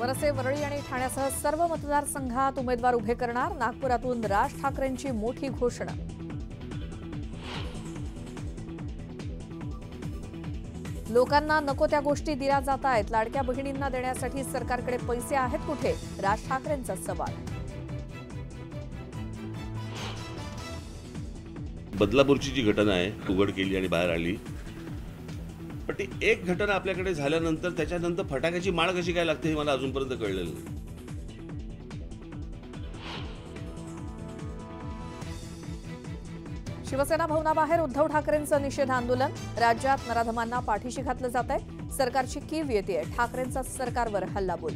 मनसे वरळी आणि ठाण्यासह सर्व मतदारसंघात उमेदवार उभे करणार. नागपुरातून राज ठाकरेंची मोठी घोषणा. लोकांना नको त्या गोष्टी दिल्या जात आहेत. लाडक्या बहिणींना देण्यासाठी सरकारकडे पैसे आहेत कुठे? राज ठाकरेंचा सवाल. बदलापूरची जी घटना आहे उघड केली आणि बाहेर आली, पण ती एक घटना आपल्याकडे झाल्यानंतर त्याच्यानंतर फटाक्याची माळ कशी काय लागते हे मला अजूनपर्यंत कळलेलं नाही. शिवसेना भवनाबाहेर उद्धव ठाकरेंचं निषेध आंदोलन. राज्यात नराधमांना पाठीशी घातलं जात आहे. सरकारची कीव येतेय. ठाकरेंचा सरकारवर हल्लाबोल.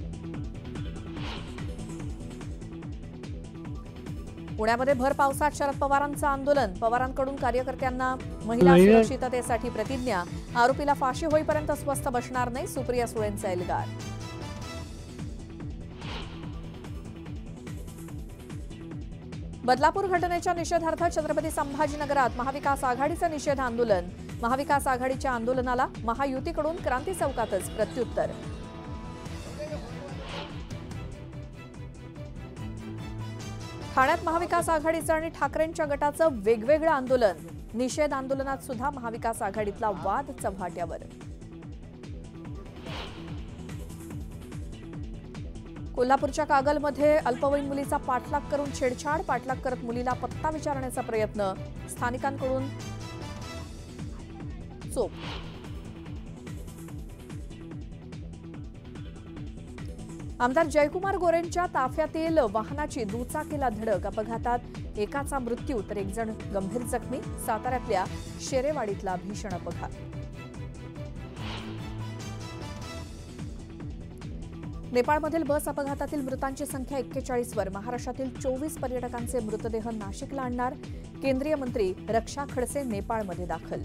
पुण्यामध्ये भर पावसात शरद पवारांचं आंदोलन. पवारांकडून कार्यकर्त्यांना महिला सुरक्षिततेसाठी प्रतिज्ञा. आरोपीला फाशी होईपर्यंत स्वस्थ बसणार नाही. सुप्रिया सुळेंचा एल्गार. बदलापूर घटनेच्या निषेधार्थ छत्रपती संभाजीनगरात महाविकास आघाडीचं निषेध आंदोलन. महाविकास आघाडीच्या आंदोलनाला महायुतीकडून क्रांती चौकातच प्रत्युत्तर. ठाण्यात महाविकास आघाडीचं आणि ठाकरेंच्या गटाचं वेगवेगळं आंदोलन. निषेध आंदोलनात सुद्धा महाविकास आघाडीतला वाद चव्हाट्यावर. कोल्हापूरच्या कागलमध्ये अल्पवयीन मुलीचा पाठलाग करून छेडछाड. पाठलाग करत मुलीला पत्ता विचारण्याचा प्रयत्न. स्थानिकांकडून चोप. आमदार जयकुमार गोरेंच्या ताफ्यातील वाहनाची दुचाकीला धडक. अपघातात एकाचा मृत्यू तर एक जण गंभीर जखमी. साताऱ्यातल्या शेरेवाडीतला भीषण अपघात. नेपाळमधील बस अपघातातील मृतांची संख्या 41 वर. महाराष्ट्रातील 24 पर्यटकांचे मृतदेह नाशिकला आणणार. केंद्रीय मंत्री रक्षा खडसे नेपाळमध्ये दाखल.